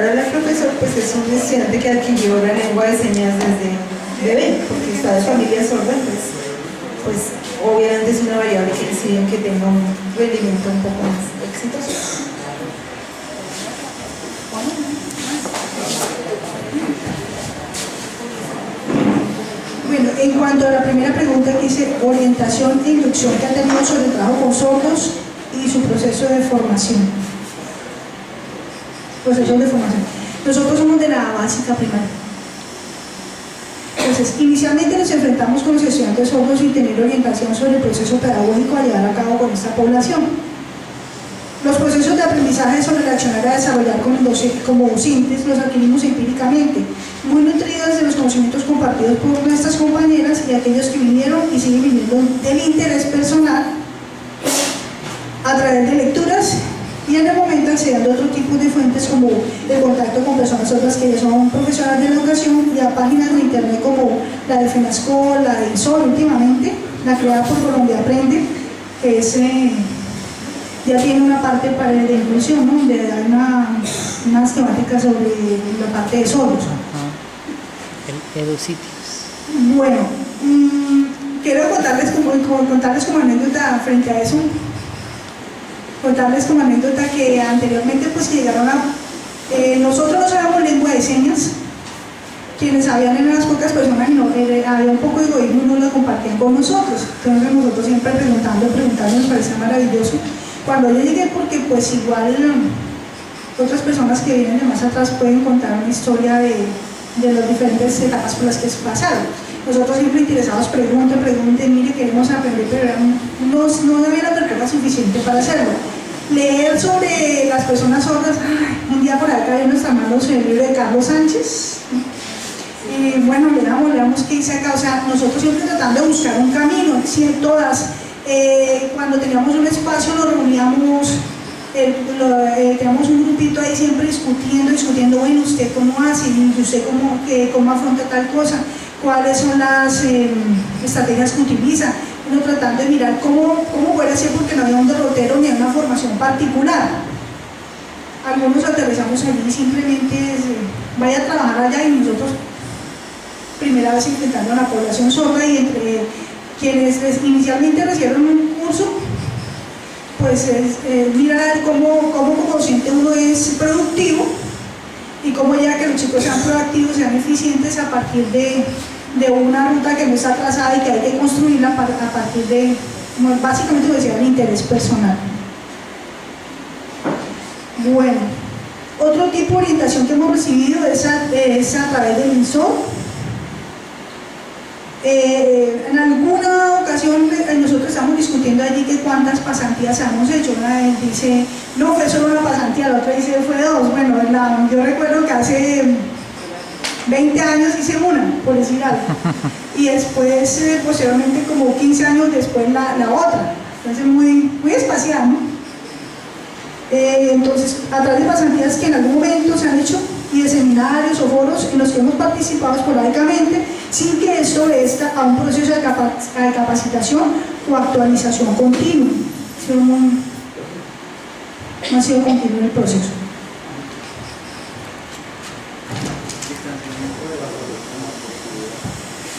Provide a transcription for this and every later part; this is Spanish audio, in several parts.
ahora la profesora pues es un estudiante que adquirió la lengua de señas desde bebé, porque está de familia sorda, pues obviamente es una variable que incide en que tenga un rendimiento un poco más exitoso. Bueno, en cuanto a la primera pregunta que dice orientación e inducción que ha tenido sobre el trabajo con sordos y su proceso de formación. Nosotros somos de la básica primaria. Entonces, inicialmente nos enfrentamos con los estudiantes sordos sin tener orientación sobre el proceso pedagógico a llevar a cabo con esta población. Los procesos de aprendizaje sobre el accionar a desarrollar como docentes los adquirimos empíricamente, muy nutridos de los conocimientos compartidos por nuestras compañeras y aquellos que vinieron y siguen viniendo del interés personal a través de lecturas y en el momento accediendo a otro tipo de fuentes como el contacto con personas sordas que ya son profesionales de la educación y a páginas de internet como la de FENASCOL, la de INSOL últimamente, la creada por Colombia Aprende, que es... ya tiene una parte de inclusión, ¿no? Donde hay unas temáticas sobre la parte de sordos. El EduSitios. Bueno, quiero contarles como anécdota frente a eso, contarles como anécdota que anteriormente pues que llegaron nosotros no sabíamos lengua de señas, quienes sabían eran las pocas personas y había un poco de egoísmo y no lo compartían con nosotros, entonces nosotros siempre preguntando nos parecía maravilloso. Cuando yo llegué, porque pues igual otras personas que vienen de más atrás pueden contar una historia de las diferentes etapas por las que pasaron. Nosotros siempre interesados, pregunten, mire, queremos aprender, pero no había la apertura suficiente para hacerlo. Leer sobre las personas sordas, un día por acá en nuestras manos el libro de Carlos Sánchez. Y bueno, leamos qué dice acá, o sea, nosotros siempre tratando de buscar un camino, todas. Cuando teníamos un espacio nos reuníamos, teníamos un grupito ahí siempre discutiendo, bueno, usted cómo hace, y usted cómo afronta tal cosa, cuáles son las estrategias que utiliza, uno tratando de mirar cómo puede ser, porque no había un derrotero ni una formación particular. Algunos aterrizamos allí simplemente vaya a trabajar allá, y nosotros primera vez enfrentando a la población sorda, y entre quienes inicialmente recibieron un curso, pues mirar cómo como docente uno es productivo y cómo ya que los chicos sean proactivos, sean eficientes a partir de una ruta que no está trazada y que hay que construirla a partir de, básicamente lo decía, el interés personal. Bueno, otro tipo de orientación que hemos recibido es a través del INSOL. En alguna ocasión nosotros estamos discutiendo allí que cuántas pasantías hemos hecho. Una dice, no, fue solo una pasantía, la otra dice, fue 2. Bueno, yo recuerdo que hace 20 años hice una, por decir algo, y después, posteriormente, como 15 años después, la otra. Entonces, muy espacial, ¿no? Entonces, a través de pasantías que en algún momento se han hecho y de seminarios o foros en los que hemos participado esporádicamente, sin que esto obedezca a un proceso de capacitación o actualización continua. No ha sido continuo el proceso.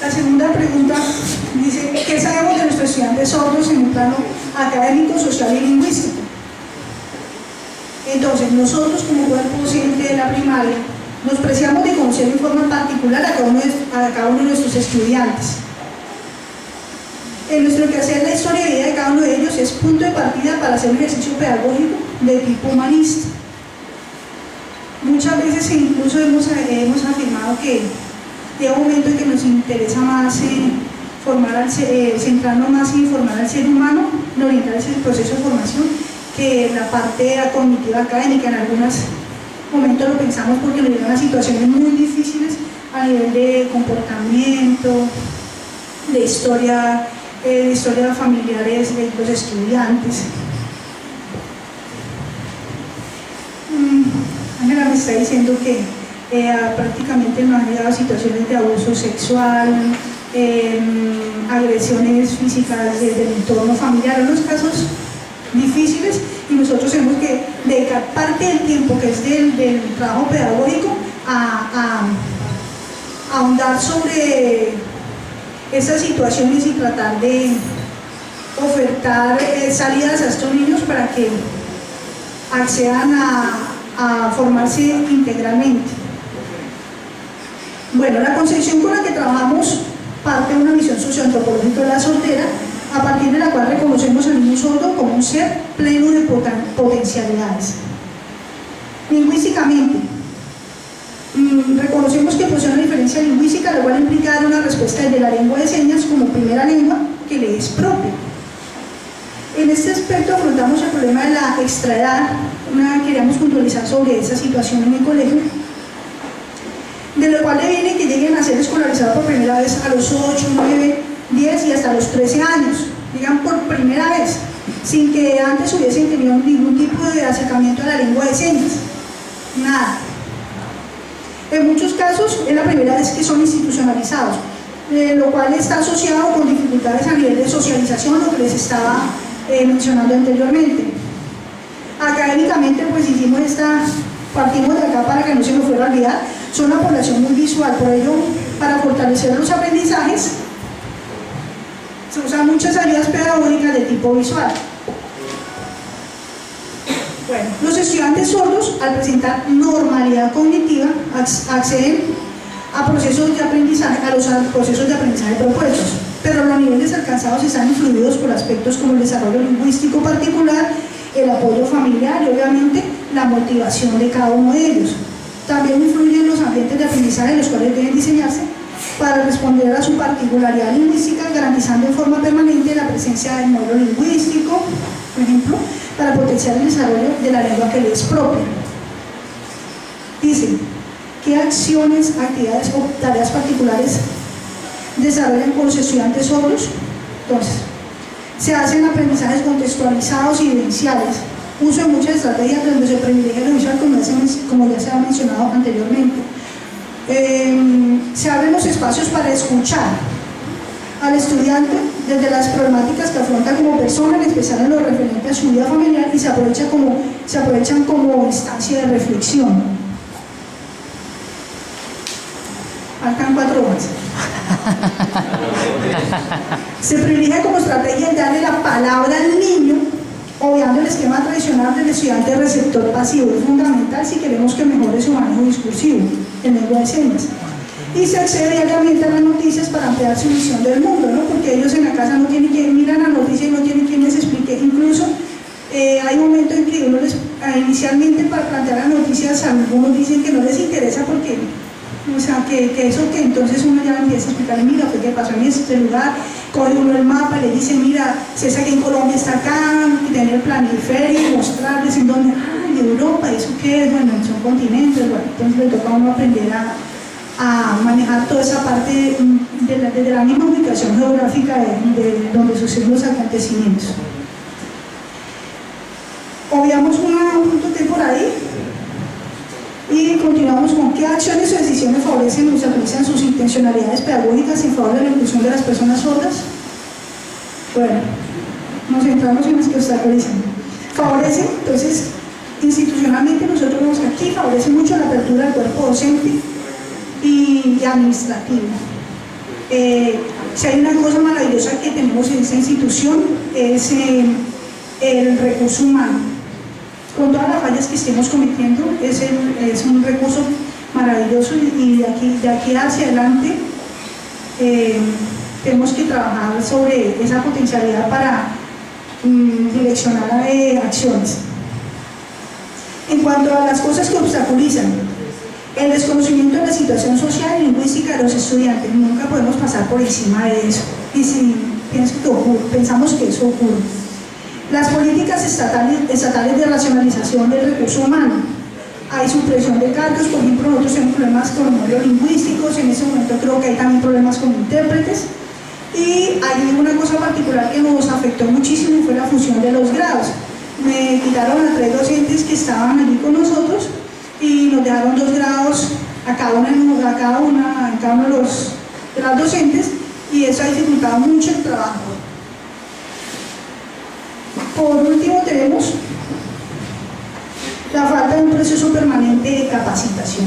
La segunda pregunta dice, ¿qué sabemos de nuestros estudiantes sordos en el plano académico, social y lingüístico? Entonces, nosotros como cuerpo docente de la primaria nos preciamos de conocer en forma particular a cada uno de nuestros estudiantes. En nuestro quehacer, la historia de vida de cada uno de ellos es punto de partida para hacer un ejercicio pedagógico de tipo humanista. Muchas veces incluso hemos afirmado que llega un momento en que nos interesa más centrarnos más en formar al ser humano, en orientar ese proceso de formación, que la parte cognitiva académica. En algunos momentos lo pensamos porque nos llegan a situaciones muy difíciles a nivel de comportamiento, de historia familiares de los estudiantes. Ángela me está diciendo que prácticamente nos han llegado situaciones de abuso sexual, agresiones físicas del entorno familiar, en los casos difíciles, y nosotros tenemos que dedicar parte del tiempo que es del trabajo pedagógico a ahondar sobre esas situaciones y tratar de ofertar salidas a estos niños para que accedan a formarse integralmente. Bueno, la concepción con la que trabajamos parte de una visión socioantropológica de la sordera, a partir de la cual reconocemos al niño sordo como un ser pleno de potencialidades. Lingüísticamente, reconocemos que posee una diferencia lingüística, la cual implica dar una respuesta desde la lengua de señas como primera lengua que le es propia. En este aspecto afrontamos el problema de la extraedad, queríamos puntualizar sobre esa situación en el colegio, de lo cual le viene que lleguen a ser escolarizados por primera vez a los 8, 9, 10 y hasta los 13 años, digan por primera vez, sin que antes hubiesen tenido ningún tipo de acercamiento a la lengua de señas, nada. En muchos casos es la primera vez que son institucionalizados, lo cual está asociado con dificultades a nivel de socialización, lo que les estaba mencionando anteriormente. Académicamente pues partimos de acá para que no se nos fuera a olvidar, son una población muy visual, por ello para fortalecer los aprendizajes se usan muchas ayudas pedagógicas de tipo visual. Bueno, los estudiantes sordos, al presentar normalidad cognitiva, acceden a procesos de aprendizaje, a los procesos de aprendizaje propuestos, pero los niveles alcanzados están influidos por aspectos como el desarrollo lingüístico particular, el apoyo familiar y obviamente la motivación de cada uno de ellos. También influyen los ambientes de aprendizaje, los cuales deben diseñarse para responder a su particularidad lingüística, garantizando en forma permanente la presencia del modelo lingüístico, por ejemplo, para potenciar el desarrollo de la lengua que le es propia. Dicen, ¿qué acciones, actividades o tareas particulares desarrollan con los estudiantes sordos? Entonces, se hacen aprendizajes contextualizados y vivenciales, uso de muchas estrategias donde se privilegia lo visual, como ya se ha mencionado anteriormente. Se abren los espacios para escuchar al estudiante desde las problemáticas que afronta como persona, en especial en lo referente a su vida familiar, y se aprovechan como instancia de reflexión. Faltan 4 horas. Se privilegia como estrategia darle la palabra al niño, obviando el esquema tradicional del estudiante receptor pasivo. Es fundamental si queremos que mejore su manejo discursivo en lengua de señas. Y se accede diariamente a las noticias para ampliar su visión del mundo, ¿no? Porque ellos en la casa no tienen quien mirar la noticia y no tienen quien les explique. Incluso hay un momento en que uno inicialmente para plantear las noticias, algunos dicen que no les interesa porque, o sea, que eso que entonces uno ya empieza a explicarle, mira, pues qué pasó en este lugar, coge uno el mapa y le dice, mira, si es aquí en Colombia está acá, y tener el planiferio, mostrarles en dónde, Europa, ¿eso qué es? Bueno, son continentes, bueno, entonces le toca a uno aprender a manejar toda esa parte desde la misma ubicación geográfica de donde suceden los acontecimientos. Obviamos un punto que por ahí y continuamos con qué acciones o decisiones favorecen o obstaculizan sus intencionalidades pedagógicas en favor de la inclusión de las personas sordas. Bueno, nos centramos en las que obstaculizan. Favorecen, entonces, institucionalmente nosotros vemos que aquí favorece mucho la apertura del cuerpo docente y administrativo. Si hay una cosa maravillosa que tenemos en esta institución es el recurso humano. Con todas las fallas que estemos cometiendo, es un recurso maravilloso y de aquí hacia adelante tenemos que trabajar sobre esa potencialidad para direccionar acciones. En cuanto a las cosas que obstaculizan, el desconocimiento de la situación social y lingüística de los estudiantes, nunca podemos pasar por encima de eso. Y si pensamos que eso ocurre. Las políticas estatales de racionalización del recurso humano. Hay supresión de cargos, por ejemplo, nosotros tenemos problemas con modelos lingüísticos, en ese momento creo que hay también problemas con intérpretes. Y hay una cosa particular que nos afectó muchísimo y fue la fusión de los grados. Me quitaron a 3 docentes que estaban allí con nosotros y nos dejaron 2 grados a cada uno de las docentes, y eso ha dificultado mucho el trabajo. Por último tenemos la falta de un proceso permanente de capacitación.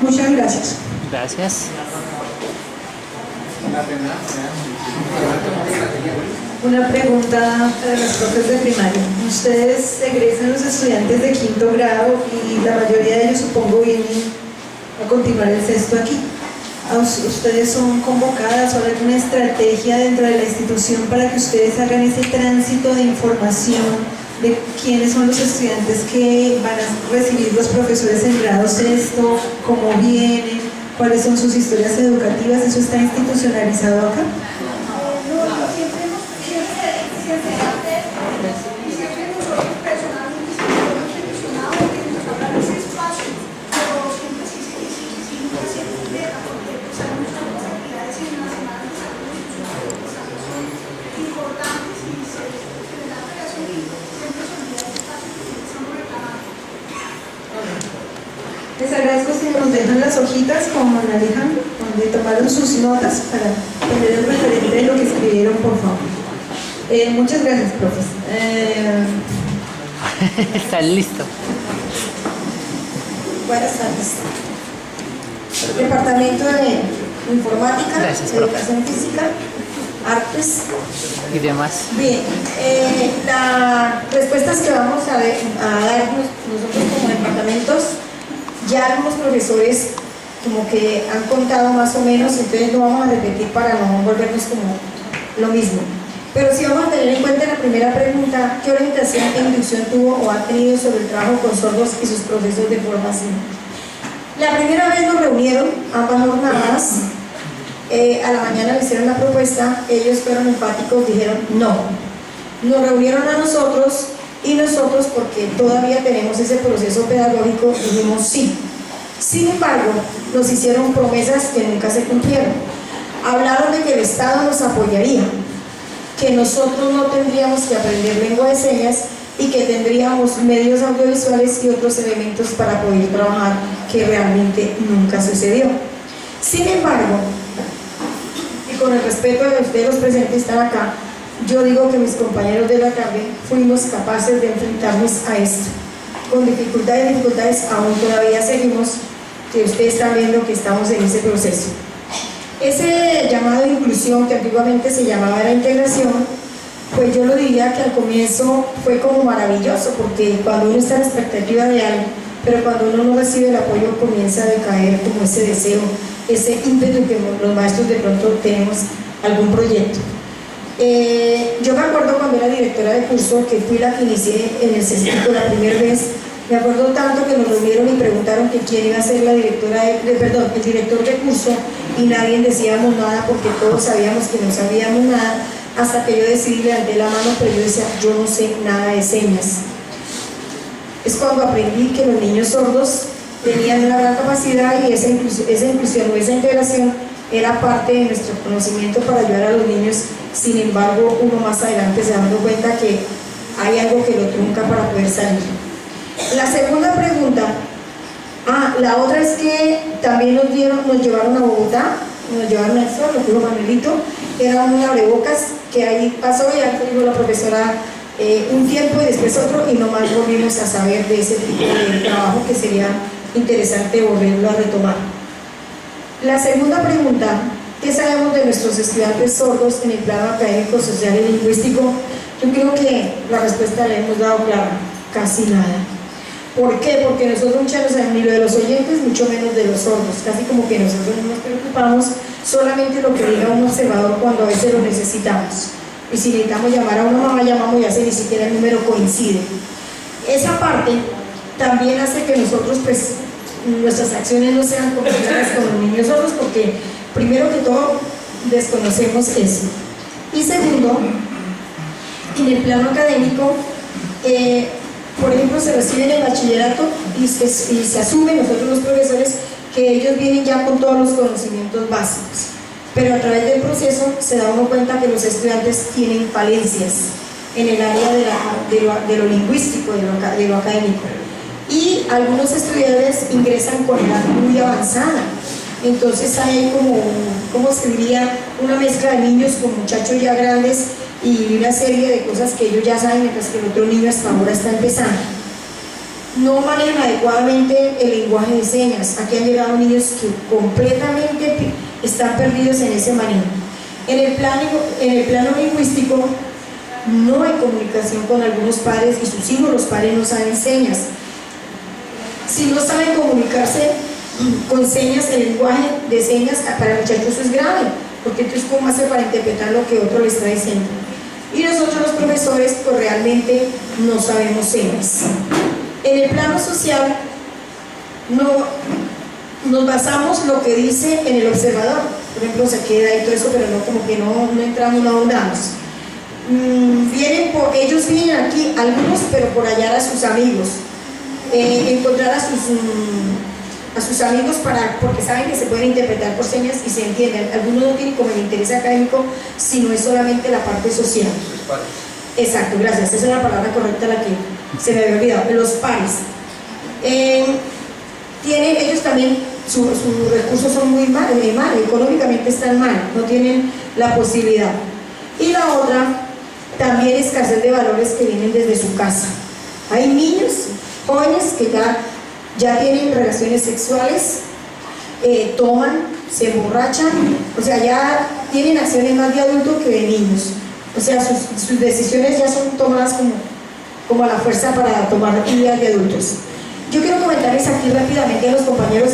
Muchas gracias. Gracias. Una pregunta para los profes de primaria. Ustedes egresan los estudiantes de quinto grado y la mayoría de ellos, supongo, vienen a continuar el sexto aquí. ¿Ustedes son convocadas o hay alguna estrategia dentro de la institución para que ustedes hagan ese tránsito de información de quiénes son los estudiantes que van a recibir los profesores en grado sexto, cómo vienen, cuáles son sus historias educativas? ¿Eso está institucionalizado acá? Les agradezco si nos dejan las hojitas con Alejandro, donde tomaron sus notas para tener el referente de lo que escribieron, por favor. Muchas gracias, profes. Está listo. Buenas tardes. Departamento de Informática, Gracias, profe. Educación Física, Artes. Y demás. Bien, las respuestas que vamos a dar nosotros como departamentos, ya algunos profesores como que han contado más o menos, entonces no vamos a repetir para no volvernos como lo mismo. Pero sí vamos a tener en cuenta la primera pregunta: ¿qué orientación e inducción tuvo o ha tenido sobre el trabajo con sordos y sus procesos de formación? La primera vez nos reunieron ambas jornadas, a la mañana le hicieron la propuesta, ellos fueron enfáticos, dijeron no. Nos reunieron a nosotros y nosotros, porque todavía tenemos ese proceso pedagógico, dijimos sí. Sin embargo, nos hicieron promesas que nunca se cumplieron. Hablaron de que el Estado nos apoyaría, que nosotros no tendríamos que aprender lengua de señas y que tendríamos medios audiovisuales y otros elementos para poder trabajar, que realmente nunca sucedió. Sin embargo, y con el respeto de ustedes los presentes que están acá, yo digo que mis compañeros de la tarde fuimos capaces de enfrentarnos a esto. Con dificultades aún todavía seguimos, que ustedes están viendo que estamos en ese proceso. Ese llamado de inclusión, que antiguamente se llamaba la integración, pues yo lo diría que al comienzo fue como maravilloso, porque cuando uno está en expectativa de algo, pero cuando uno no recibe el apoyo, comienza a decaer como ese deseo, ese ímpetu que los maestros de pronto tenemos algún proyecto. Yo me acuerdo cuando era directora de curso, que fui la que inicié en el CESTICO la primera vez. Me acuerdo tanto que nos reunieron y preguntaron que quién iba a ser la directora el director de curso, y nadie decíamos nada porque todos sabíamos que no sabíamos nada, hasta que yo decidí, levanté la mano, pero yo decía, yo no sé nada de señas. Es cuando aprendí que los niños sordos tenían una gran capacidad y esa inclusión o esa integración era parte de nuestro conocimiento para ayudar a los niños. Sin embargo, uno más adelante se da cuenta que hay algo que lo trunca para poder salir. La segunda pregunta, la otra es que también nos llevaron a Bogotá, nos llevaron a esto, lo que dijo Manuelito, era un abrebocas que ahí pasó, y ya dijo la profesora un tiempo y después otro, y nomás volvimos a saber de ese tipo de trabajo que sería interesante volverlo a retomar. La segunda pregunta: ¿qué sabemos de nuestros estudiantes sordos en el plano académico, social y lingüístico? Yo creo que la respuesta la hemos dado clara: casi nada. ¿Por qué? Porque nosotros muchas no sabemos ni lo de los oyentes, mucho menos de los sordos. Casi como que nosotros no nos preocupamos, solamente lo que diga un observador cuando a veces lo necesitamos. Y si necesitamos llamar a una mamá, llamamos, y hace ni siquiera el número coincide. Esa parte también hace que nosotros, pues, nuestras acciones no sean completas con los niños sordos, porque primero que todo desconocemos eso. Y segundo, en el plano académico, por ejemplo, se reciben en bachillerato y se asume, nosotros los profesores, que ellos vienen ya con todos los conocimientos básicos, pero a través del proceso se da uno cuenta que los estudiantes tienen falencias en el área de lo lingüístico, de lo académico, y algunos estudiantes ingresan con edad muy avanzada. Entonces hay como se diría, una mezcla de niños con muchachos ya grandes, y una serie de cosas que ellos ya saben, mientras que el otro niño hasta ahora está empezando. No manejan adecuadamente el lenguaje de señas. Aquí han llegado niños que completamente están perdidos en ese manejo. En el plano lingüístico no hay comunicación con algunos padres y sus hijos, los padres no saben señas. Si no saben comunicarse con señas, el lenguaje de señas para el muchacho eso es grave, porque entonces ¿cómo hace para interpretar lo que otro le está diciendo? Y nosotros los profesores pues realmente no sabemos señas. En el plano social nos basamos lo que dice en el observador, por ejemplo se queda y todo eso, pero no, como que no entramos, no ahondamos. Ellos vienen aquí, algunos, pero por hallar a sus amigos, encontrar a sus amigos porque saben que se pueden interpretar por señas y se entienden. Algunos no tienen como el interés académico, sino es solamente la parte social. Los pares. Exacto, gracias, esa es la palabra correcta la que se me había olvidado, los pares. Ellos también, sus recursos son muy mal, económicamente están mal, no tienen la posibilidad. Y la otra, también escasez de valores que vienen desde su casa. Hay niños, jóvenes que ya tienen relaciones sexuales, toman, se emborrachan, o sea, ya tienen acciones más de adultos que de niños. O sea, sus decisiones ya son tomadas como a la fuerza para tomar ideas de adultos. Yo quiero comentarles aquí rápidamente a los compañeros